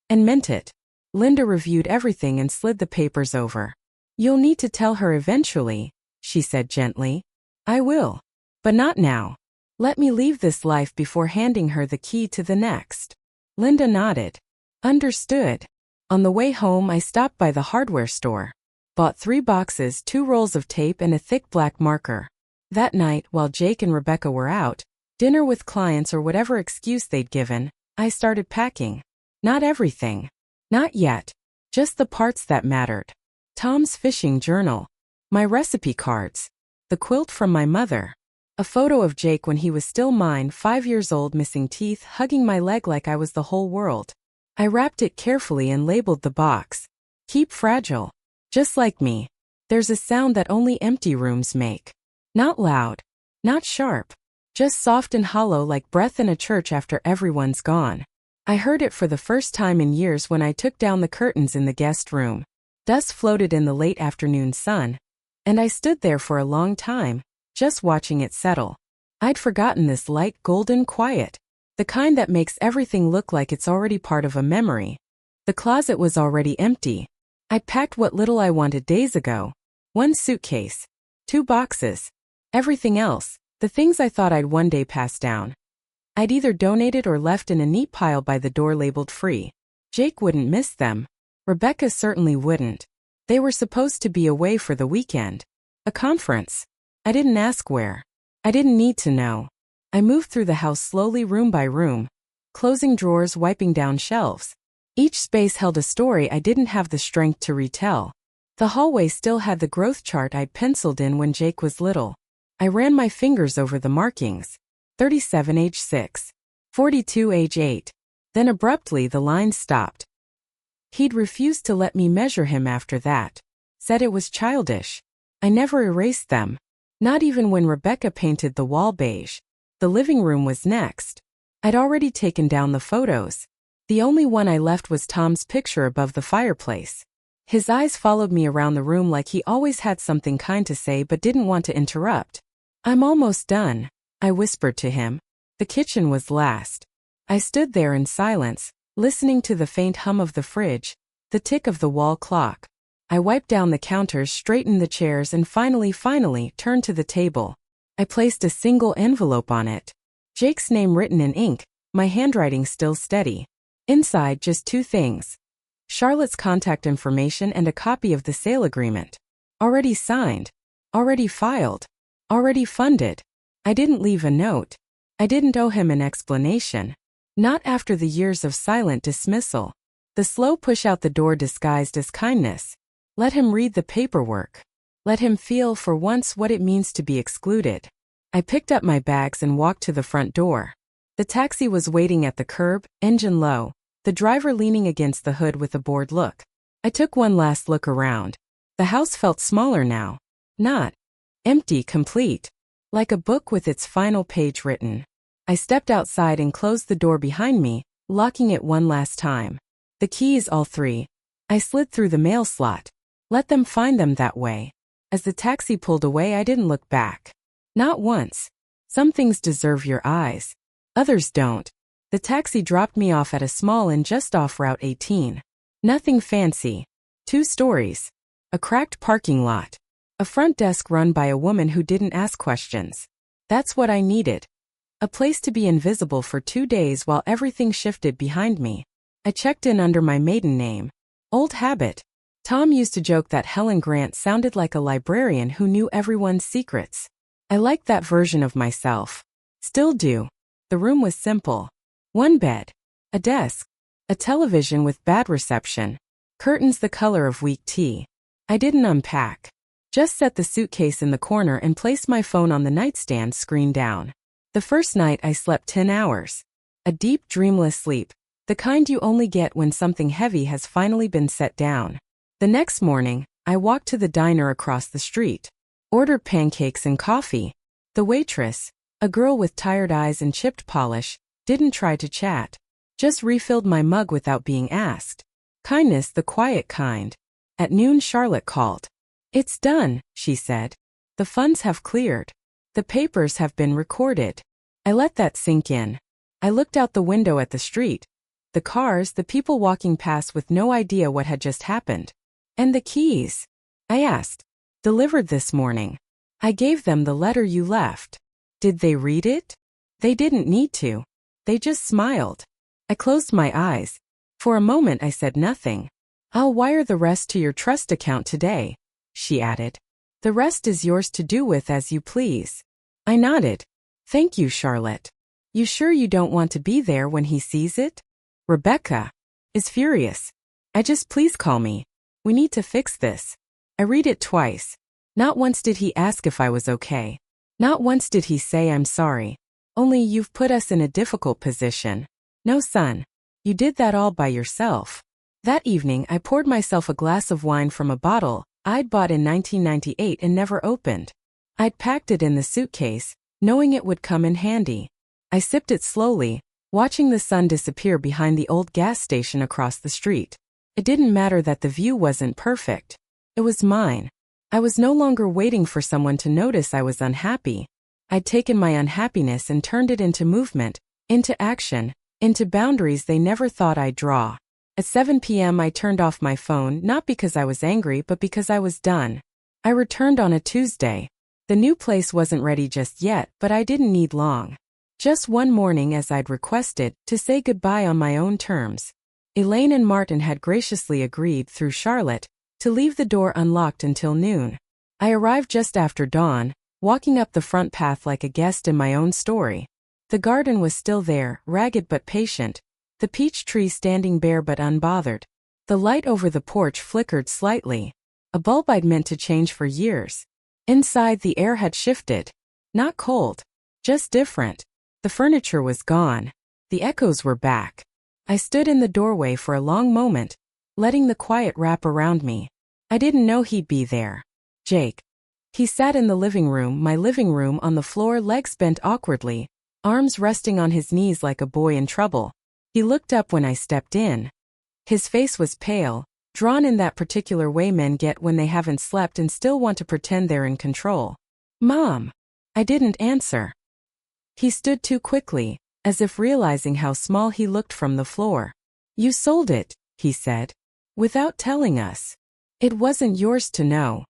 and meant it. Linda reviewed everything and slid the papers over. "You'll need to tell her eventually," she said gently. "I will. But not now. Let me leave this life before handing her the key to the next." Linda nodded. "Understood." On the way home, I stopped by the hardware store. Bought 3 boxes, 2 rolls of tape, and a thick black marker. That night, while Jake and Rebecca were out, dinner with clients or whatever excuse they'd given, I started packing. Not everything. Not yet. Just the parts that mattered. Tom's fishing journal. My recipe cards. The quilt from my mother. A photo of Jake when he was still mine, 5 years old, missing teeth, hugging my leg like I was the whole world. I wrapped it carefully and labeled the box. "Keep fragile. Just like me." There's a sound that only empty rooms make. Not loud. Not sharp. Just soft and hollow, like breath in a church after everyone's gone. I heard it for the first time in years when I took down the curtains in the guest room. Dust floated in the late afternoon sun, and I stood there for a long time, just watching it settle. I'd forgotten this light, golden quiet. The kind that makes everything look like it's already part of a memory. The closet was already empty. I'd packed what little I wanted days ago. 1 suitcase. 2 boxes. Everything else, the things I thought I'd one day pass down, I'd either donated or left in a neat pile by the door labeled free. Jake wouldn't miss them. Rebecca certainly wouldn't. They were supposed to be away for the weekend. A conference. I didn't ask where. I didn't need to know. I moved through the house slowly, room by room, closing drawers, wiping down shelves. Each space held a story I didn't have the strength to retell. The hallway still had the growth chart I'd penciled in when Jake was little. I ran my fingers over the markings. 37 age 6. 42 age 8. Then abruptly the lines stopped. He'd refused to let me measure him after that. Said it was childish. I never erased them. Not even when Rebecca painted the wall beige. The living room was next. I'd already taken down the photos. The only one I left was Tom's picture above the fireplace. His eyes followed me around the room like he always had something kind to say but didn't want to interrupt. "I'm almost done," I whispered to him. The kitchen was last. I stood there in silence, listening to the faint hum of the fridge, the tick of the wall clock. I wiped down the counters, straightened the chairs, and finally turned to the table. I placed a single envelope on it. Jake's name written in ink, my handwriting still steady. Inside, just 2 things. Charlotte's contact information and a copy of the sale agreement. Already signed. Already filed. Already funded. I didn't leave a note. I didn't owe him an explanation. Not after the years of silent dismissal. The slow push out the door disguised as kindness. Let him read the paperwork. Let him feel for once what it means to be excluded. I picked up my bags and walked to the front door. The taxi was waiting at the curb, engine low, the driver leaning against the hood with a bored look. I took one last look around. The house felt smaller now. Not empty, complete. Like a book with its final page written. I stepped outside and closed the door behind me, locking it one last time. The keys, all 3. I slid through the mail slot. Let them find them that way. As the taxi pulled away, I didn't look back. Not once. Some things deserve your eyes. Others don't. The taxi dropped me off at a small inn just off Route 18. Nothing fancy. 2 stories. A cracked parking lot. A front desk run by a woman who didn't ask questions. That's what I needed. A place to be invisible for 2 days while everything shifted behind me. I checked in under my maiden name. Old habit. Tom used to joke that Helen Grant sounded like a librarian who knew everyone's secrets. I liked that version of myself. Still do. The room was simple. 1 bed. A desk. A television with bad reception. Curtains the color of weak tea. I didn't unpack. Just set the suitcase in the corner and placed my phone on the nightstand, screen down. The first night I slept 10 hours. A deep, dreamless sleep. The kind you only get when something heavy has finally been set down. The next morning, I walked to the diner across the street. Ordered pancakes and coffee. The waitress, a girl with tired eyes and chipped polish, didn't try to chat. Just refilled my mug without being asked. Kindness, the quiet kind. At noon, Charlotte called. It's done, she said. The funds have cleared. The papers have been recorded. I let that sink in. I looked out the window at the street. The cars, the people walking past with no idea what had just happened. And the keys? I asked. Delivered this morning. I gave them the letter you left. Did they read it? They didn't need to. They just smiled. I closed my eyes. For a moment I said nothing. I'll wire the rest to your trust account today, she added. The rest is yours to do with as you please. I nodded. Thank you, Charlotte. You sure you don't want to be there when he sees it? Rebecca is furious. Please call me. We need to fix this. I read it twice. Not once did he ask if I was okay. Not once did he say I'm sorry. Only you've put us in a difficult position. No, son. You did that all by yourself. That evening I poured myself a glass of wine from a bottle I'd bought in 1998 and never opened. I'd packed it in the suitcase, knowing it would come in handy. I sipped it slowly, watching the sun disappear behind the old gas station across the street. It didn't matter that the view wasn't perfect. It was mine. I was no longer waiting for someone to notice I was unhappy. I'd taken my unhappiness and turned it into movement, into action, into boundaries they never thought I'd draw. At 7 p.m. I turned off my phone, not because I was angry but because I was done. I returned on a Tuesday. The new place wasn't ready just yet, but I didn't need long. Just one morning, as I'd requested, to say goodbye on my own terms. Elaine and Martin had graciously agreed, through Charlotte, to leave the door unlocked until noon. I arrived just after dawn, walking up the front path like a guest in my own story. The garden was still there, ragged but patient, the peach tree standing bare but unbothered. The light over the porch flickered slightly, a bulb I'd meant to change for years. Inside, the air had shifted. Not cold, just different. The furniture was gone. The echoes were back. I stood in the doorway for a long moment, letting the quiet wrap around me. I didn't know he'd be there. Jake. He sat in the living room, my living room, on the floor, legs bent awkwardly, arms resting on his knees like a boy in trouble. He looked up when I stepped in. His face was pale, drawn in that particular way men get when they haven't slept and still want to pretend they're in control. Mom. I didn't answer. He stood too quickly, as if realizing how small he looked from the floor. You sold it, he said, without telling us. It wasn't yours to know.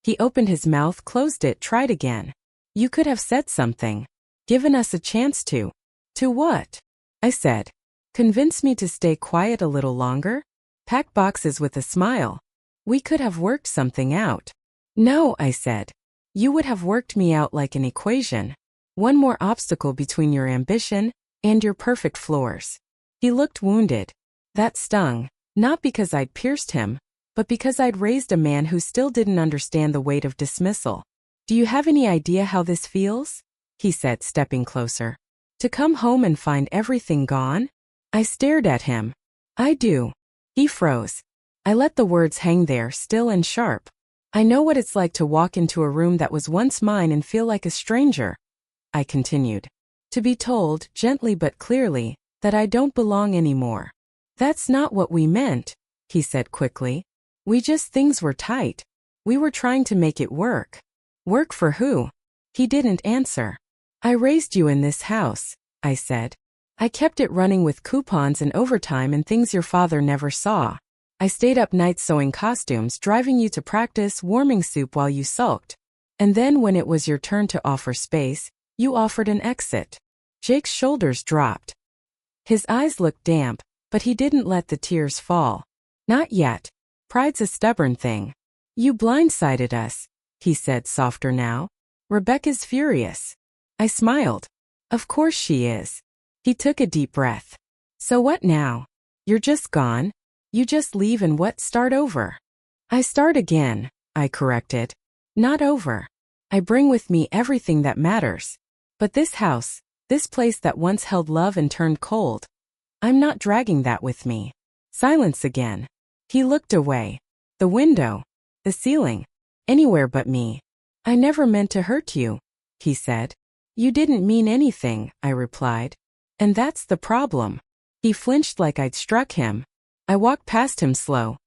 He opened his mouth, closed it, tried again. You could have said something. Given us a chance to. To what? I said. Convince me to stay quiet a little longer? Pack boxes with a smile. We could have worked something out. No, I said. You would have worked me out like an equation. One more obstacle between your ambition and your perfect floors. He looked wounded. That stung, not because I'd pierced him, but because I'd raised a man who still didn't understand the weight of dismissal. Do you have any idea how this feels? He said, stepping closer. To come home and find everything gone? I stared at him. I do. He froze. I let the words hang there, still and sharp. I know what it's like to walk into a room that was once mine and feel like a stranger. I continued. To be told, gently but clearly, that I don't belong anymore. That's not what we meant, he said quickly. Things were tight. We were trying to make it work. Work for who? He didn't answer. I raised you in this house, I said. I kept it running with coupons and overtime and things your father never saw. I stayed up nights sewing costumes, driving you to practice, warming soup while you sulked. And then when it was your turn to offer space, you offered an exit. Jake's shoulders dropped. His eyes looked damp, but he didn't let the tears fall. Not yet. Pride's a stubborn thing. You blindsided us, he said, softer now. Rebecca's furious. I smiled. Of course she is. He took a deep breath. So what now? You're just gone? You just leave and what, start over? I start again, I corrected. Not over. I bring with me everything that matters. But this house, this place that once held love and turned cold, I'm not dragging that with me. Silence again. He looked away. The window. The ceiling. Anywhere but me. I never meant to hurt you, he said. You didn't mean anything, I replied. And that's the problem. He flinched like I'd struck him. I walked past him slow.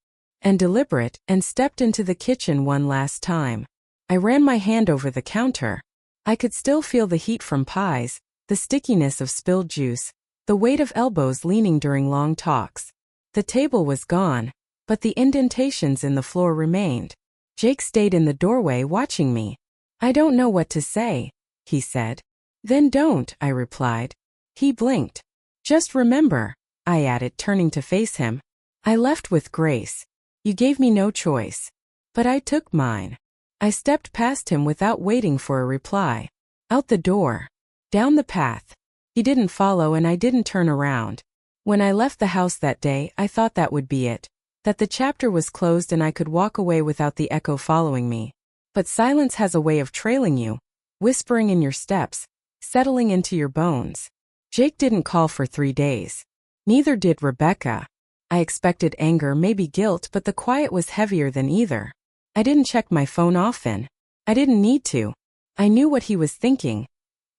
and deliberate, and stepped into the kitchen one last time. I ran my hand over the counter. I could still feel the heat from pies, the stickiness of spilled juice, the weight of elbows leaning during long talks. The table was gone, but the indentations in the floor remained. Jake stayed in the doorway watching me. "I don't know what to say," he said. "Then don't," I replied. He blinked. "Just remember," I added, turning to face him. "I left with grace. You gave me no choice. But I took mine." I stepped past him without waiting for a reply. Out the door. Down the path. He didn't follow and I didn't turn around. When I left the house that day, I thought that would be it. That the chapter was closed and I could walk away without the echo following me. But silence has a way of trailing you, whispering in your steps, settling into your bones. Jake didn't call for 3 days. Neither did Rebecca. I expected anger, maybe guilt, but the quiet was heavier than either. I didn't check my phone often. I didn't need to. I knew what he was thinking.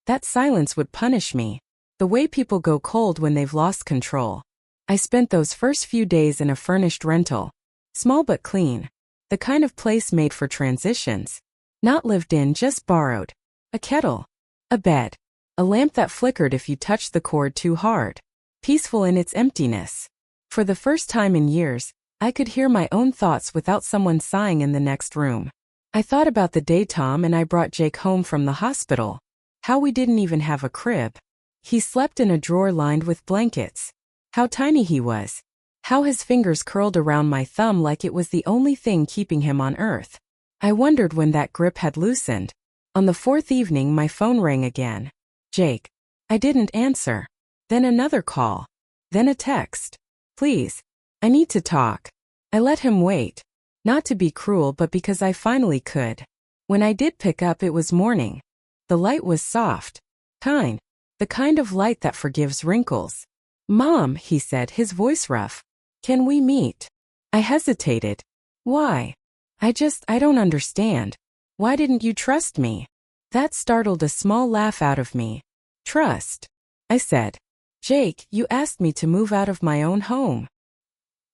That silence would punish me. The way people go cold when they've lost control. I spent those first few days in a furnished rental. Small but clean. The kind of place made for transitions. Not lived in, just borrowed. A kettle. A bed. A lamp that flickered if you touched the cord too hard. Peaceful in its emptiness. For the first time in years, I could hear my own thoughts without someone sighing in the next room. I thought about the day Tom and I brought Jake home from the hospital. How we didn't even have a crib. He slept in a drawer lined with blankets. How tiny he was. How his fingers curled around my thumb like it was the only thing keeping him on earth. I wondered when that grip had loosened. On the 4th evening, my phone rang again. "Jake." I didn't answer. Then another call. Then a text. "Please. I need to talk." I let him wait. Not to be cruel, but because I finally could. When I did pick up, it was morning. The light was soft. Kind. The kind of light that forgives wrinkles. "Mom," he said, his voice rough. "Can we meet?" I hesitated. "Why?" I don't understand. Why didn't you trust me?" That startled a small laugh out of me. "Trust?" I said. "Jake, you asked me to move out of my own home."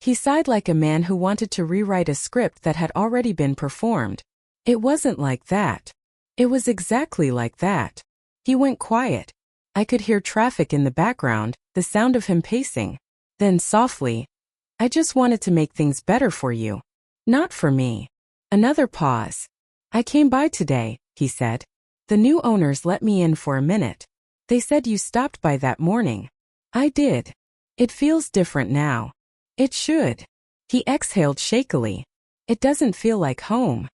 He sighed like a man who wanted to rewrite a script that had already been performed. "It wasn't like that." "It was exactly like that." He went quiet. I could hear traffic in the background, the sound of him pacing. Then softly, "I just wanted to make things better for you. Not for me." Another pause. "I came by today," he said. "The new owners let me in for a minute. They said you stopped by that morning." "I did. It feels different now." "It should." He exhaled shakily. "It doesn't feel like home."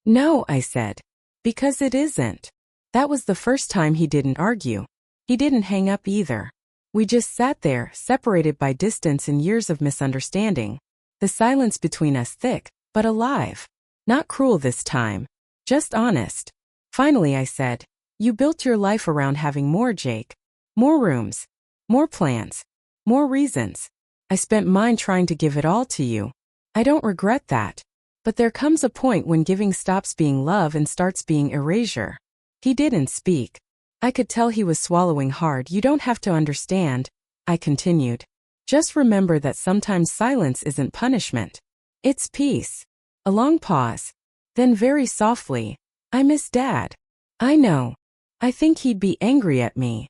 "No," I said. "Because it isn't." That was the first time he didn't argue. He didn't hang up either. We just sat there, separated by distance and years of misunderstanding. The silence between us thick, but alive. Not cruel this time. Just honest. Finally I said, "You built your life around having more, Jake. More rooms. More plans. More reasons. I spent mine trying to give it all to you. I don't regret that. But there comes a point when giving stops being love and starts being erasure." He didn't speak. I could tell he was swallowing hard. "You don't have to understand," I continued. "Just remember that sometimes silence isn't punishment. It's peace." A long pause. Then very softly, "I miss Dad." "I know. I think he'd be angry at me."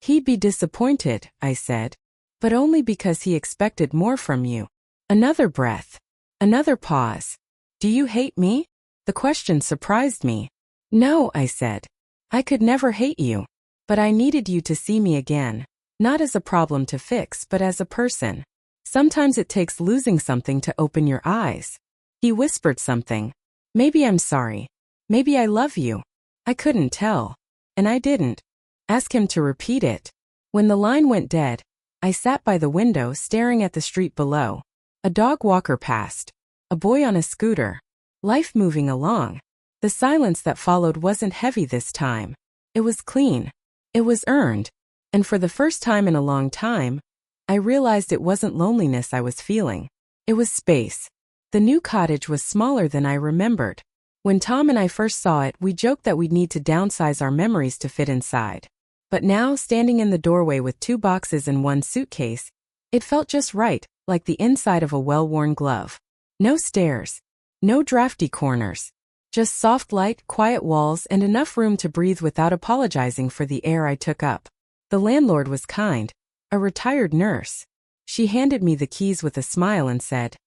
"He'd be disappointed," I said. "But only because he expected more from you." Another breath. Another pause. "Do you hate me?" The question surprised me. "No," I said. "I could never hate you. But I needed you to see me again. Not as a problem to fix, but as a person. Sometimes it takes losing something to open your eyes." He whispered something. "Maybe I'm sorry. Maybe I love you." I couldn't tell. And I didn't ask him to repeat it. When the line went dead, I sat by the window staring at the street below. A dog walker passed. A boy on a scooter. Life moving along. The silence that followed wasn't heavy this time. It was clean. It was earned. And for the first time in a long time, I realized it wasn't loneliness I was feeling. It was space. The new cottage was smaller than I remembered. When Tom and I first saw it, we joked that we'd need to downsize our memories to fit inside. But now, standing in the doorway with 2 boxes and 1 suitcase, it felt just right, like the inside of a well-worn glove. No stairs. No drafty corners. Just soft light, quiet walls, and enough room to breathe without apologizing for the air I took up. The landlord was kind. A retired nurse. She handed me the keys with a smile and said,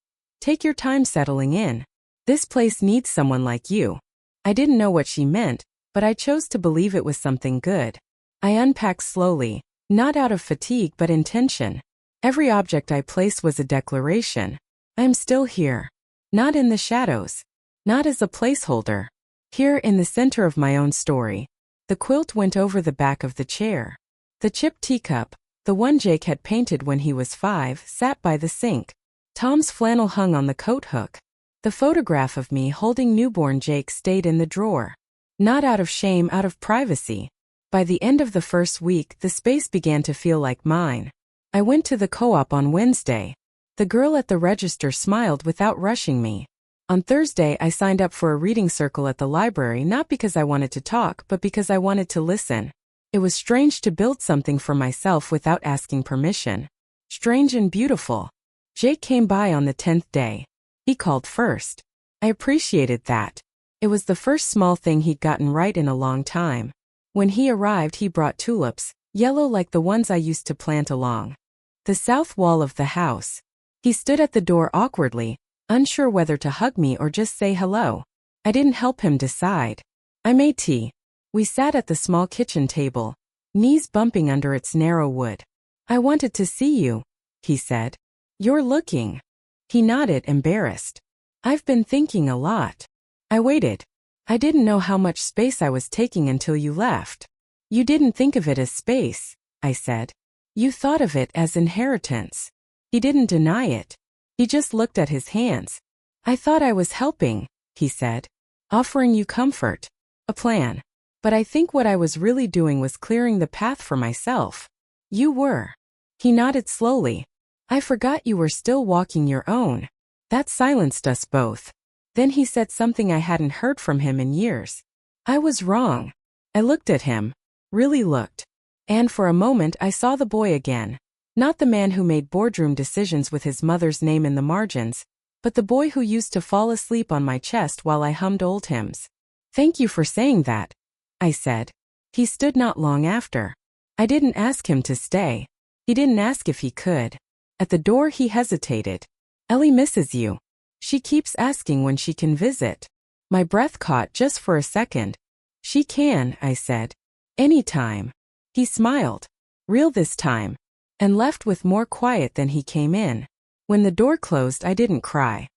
"Take your time settling in. This place needs someone like you." I didn't know what she meant, but I chose to believe it was something good. I unpacked slowly, not out of fatigue but intention. Every object I placed was a declaration. I am still here. Not in the shadows. Not as a placeholder. Here in the center of my own story. The quilt went over the back of the chair. The chipped teacup, the one Jake had painted when he was 5, sat by the sink. Tom's flannel hung on the coat hook. The photograph of me holding newborn Jake stayed in the drawer. Not out of shame, out of privacy. By the end of the first week, the space began to feel like mine. I went to the co-op on Wednesday. The girl at the register smiled without rushing me. On Thursday, I signed up for a reading circle at the library, not because I wanted to talk, but because I wanted to listen. It was strange to build something for myself without asking permission. Strange and beautiful. Jake came by on the 10th day. He called first. I appreciated that. It was the first small thing he'd gotten right in a long time. When he arrived, he brought tulips, yellow like the ones I used to plant along the south wall of the house. He stood at the door awkwardly, unsure whether to hug me or just say hello. I didn't help him decide. I made tea. We sat at the small kitchen table, knees bumping under its narrow wood. "I wanted to see you," he said. "You're looking." He nodded, embarrassed. "I've been thinking a lot." I waited. I didn't know how much space I was taking until you left. "You didn't think of it as space," I said. "You thought of it as inheritance." He didn't deny it. He just looked at his hands. "I thought I was helping," he said. "Offering you comfort. A plan. But I think what I was really doing was clearing the path for myself." "You were." He nodded slowly. "I forgot you were still walking your own." That silenced us both. Then he said something I hadn't heard from him in years. "I was wrong." I looked at him. Really looked. And for a moment I saw the boy again. Not the man who made boardroom decisions with his mother's name in the margins, but the boy who used to fall asleep on my chest while I hummed old hymns. "Thank you for saying that," I said. He stood not long after. I didn't ask him to stay. He didn't ask if he could. At the door he hesitated. "Ellie misses you. She keeps asking when she can visit." My breath caught just for a second. "She can," I said. "Anytime." He smiled. Real this time. And left with more quiet than he came in. When the door closed, I didn't cry.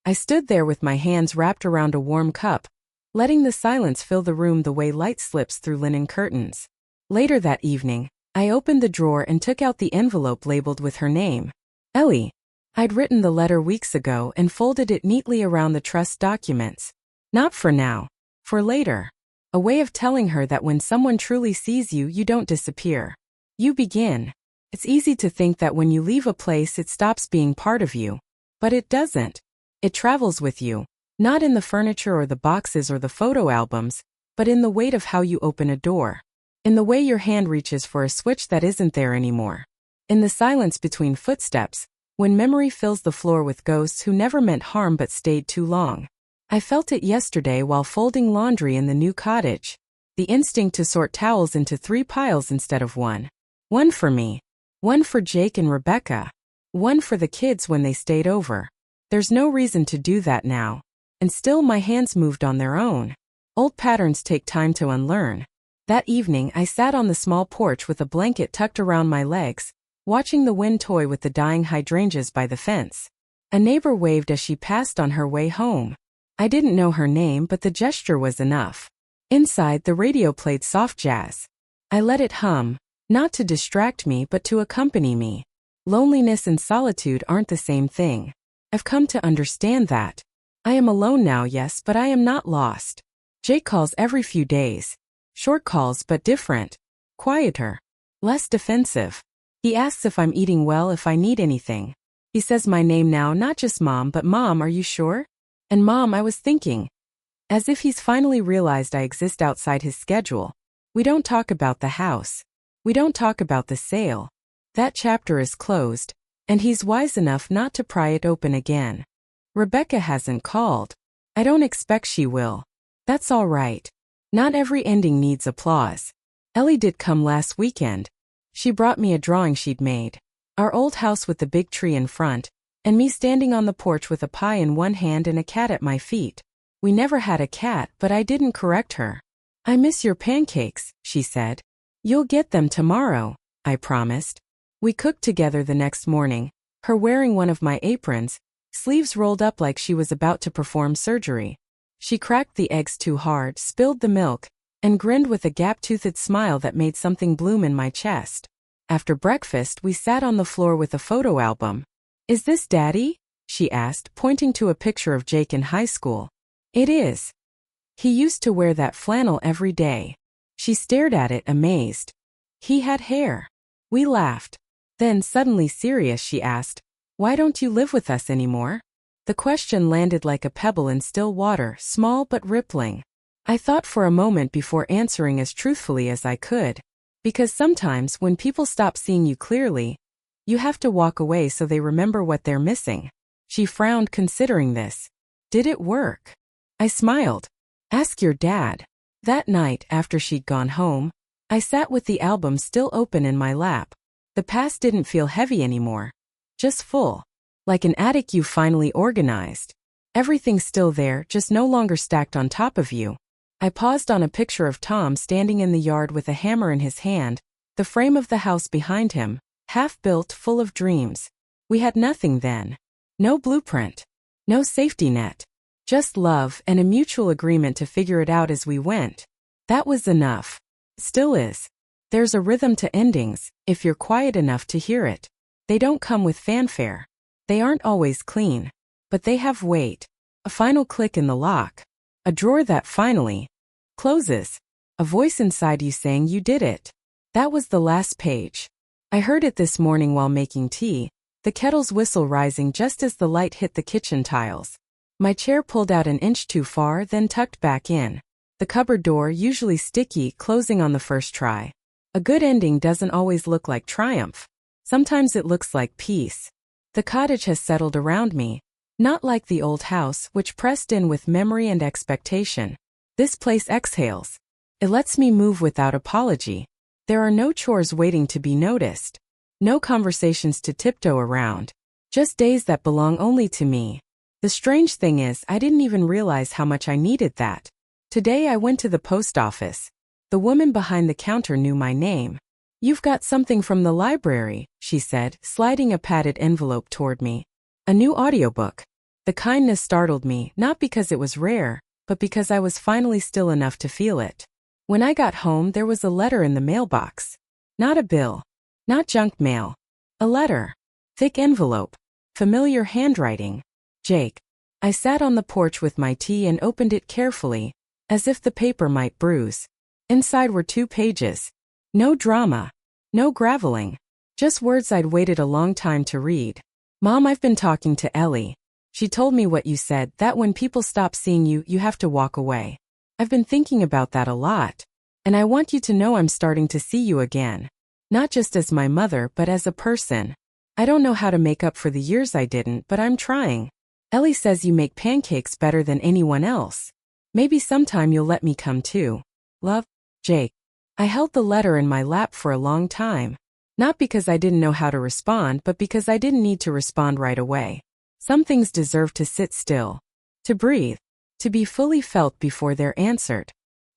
I stood there with my hands wrapped around a warm cup, letting the silence fill the room the way light slips through linen curtains. Later that evening, I opened the drawer and took out the envelope labeled with her name. Ellie. I'd written the letter weeks ago and folded it neatly around the trust documents. Not for now. For later. A way of telling her that when someone truly sees you, you don't disappear. You begin. It's easy to think that when you leave a place it stops being part of you. But it doesn't. It travels with you. Not in the furniture or the boxes or the photo albums, but in the weight of how you open a door. In the way your hand reaches for a switch that isn't there anymore. In the silence between footsteps, when memory fills the floor with ghosts who never meant harm but stayed too long. I felt it yesterday while folding laundry in the new cottage. The instinct to sort towels into 3 piles instead of 1. One for me. One for Jake and Rebecca. One for the kids when they stayed over. There's no reason to do that now. And still my hands moved on their own. Old patterns take time to unlearn. That evening I sat on the small porch with a blanket tucked around my legs, watching the wind toy with the dying hydrangeas by the fence. A neighbor waved as she passed on her way home. I didn't know her name, but the gesture was enough. Inside, the radio played soft jazz. I let it hum, not to distract me but to accompany me. Loneliness and solitude aren't the same thing. I've come to understand that. I am alone now, yes, but I am not lost. Jake calls every few days. Short calls but different. Quieter. Less defensive. He asks if I'm eating well, if I need anything. He says my name now, not just Mom, but Mom, are you sure? And Mom, I was thinking. As if he's finally realized I exist outside his schedule. We don't talk about the house. We don't talk about the sale. That chapter is closed, and he's wise enough not to pry it open again. Rebecca hasn't called. I don't expect she will. That's all right. Not every ending needs applause. Ellie did come last weekend. She brought me a drawing she'd made. Our old house with the big tree in front, and me standing on the porch with a pie in one hand and a cat at my feet. We never had a cat, but I didn't correct her. I miss your pancakes, she said. You'll get them tomorrow, I promised. We cooked together the next morning, her wearing one of my aprons, sleeves rolled up like she was about to perform surgery. She cracked the eggs too hard, spilled the milk, and grinned with a gap-toothed smile that made something bloom in my chest. After breakfast, we sat on the floor with a photo album. Is this Daddy? She asked, pointing to a picture of Jake in high school. It is. He used to wear that flannel every day. She stared at it, amazed. He had hair. We laughed. Then, suddenly serious, she asked, Why don't you live with us anymore? The question landed like a pebble in still water, small but rippling. I thought for a moment before answering as truthfully as I could. Because sometimes when people stop seeing you clearly, you have to walk away so they remember what they're missing. She frowned, considering this. Did it work? I smiled. Ask your dad. That night, after she'd gone home, I sat with the album still open in my lap. The past didn't feel heavy anymore. Just full. Like an attic you finally organized. Everything's still there, just no longer stacked on top of you. I paused on a picture of Tom standing in the yard with a hammer in his hand, the frame of the house behind him, half-built, full of dreams. We had nothing then. No blueprint. No safety net. Just love and a mutual agreement to figure it out as we went. That was enough. Still is. There's a rhythm to endings, if you're quiet enough to hear it. They don't come with fanfare. They aren't always clean. But they have weight. A final click in the lock. A drawer that finally closes. A voice inside you saying you did it. That was the last page. I heard it this morning while making tea, the kettle's whistle rising just as the light hit the kitchen tiles. My chair pulled out an inch too far, then tucked back in. The cupboard door, usually sticky, closing on the first try. A good ending doesn't always look like triumph. Sometimes it looks like peace. The cottage has settled around me. Not like the old house, which pressed in with memory and expectation. This place exhales. It lets me move without apology. There are no chores waiting to be noticed. No conversations to tiptoe around. Just days that belong only to me. The strange thing is, I didn't even realize how much I needed that. Today I went to the post office. The woman behind the counter knew my name. You've got something from the library, she said, sliding a padded envelope toward me. A new audiobook. The kindness startled me, not because it was rare, but because I was finally still enough to feel it. When I got home, there was a letter in the mailbox. Not a bill. Not junk mail. A letter. Thick envelope. Familiar handwriting. Jake. I sat on the porch with my tea and opened it carefully, as if the paper might bruise. Inside were 2 pages. No drama. No graveling. Just words I'd waited a long time to read. Mom, I've been talking to Ellie. She told me what you said, that when people stop seeing you, you have to walk away. I've been thinking about that a lot. And I want you to know I'm starting to see you again. Not just as my mother, but as a person. I don't know how to make up for the years I didn't, but I'm trying. Ellie says you make pancakes better than anyone else. Maybe sometime you'll let me come too. Love, Jake. I held the letter in my lap for a long time. Not because I didn't know how to respond, but because I didn't need to respond right away. Some things deserve to sit still. To breathe. To be fully felt before they're answered.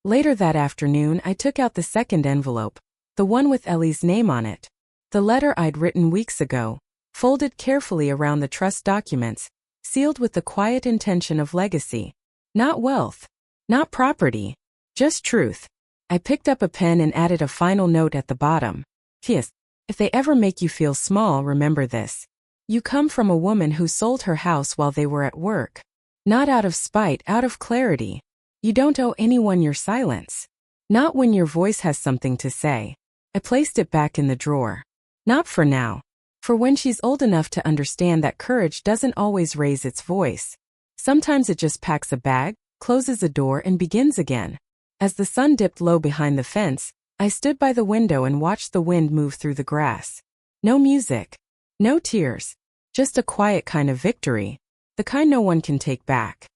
Later that afternoon, I took out the second envelope. The one with Ellie's name on it. The letter I'd written weeks ago. Folded carefully around the trust documents. Sealed with the quiet intention of legacy. Not wealth. Not property. Just truth. I picked up a pen and added a final note at the bottom. P.S. If they ever make you feel small, remember this. You come from a woman who sold her house while they were at work. Not out of spite, out of clarity. You don't owe anyone your silence. Not when your voice has something to say. I placed it back in the drawer. Not for now. For when she's old enough to understand that courage doesn't always raise its voice. Sometimes it just packs a bag, closes a door, and begins again. As the sun dipped low behind the fence, I stood by the window and watched the wind move through the grass. No music. No tears. Just a quiet kind of victory. The kind no one can take back.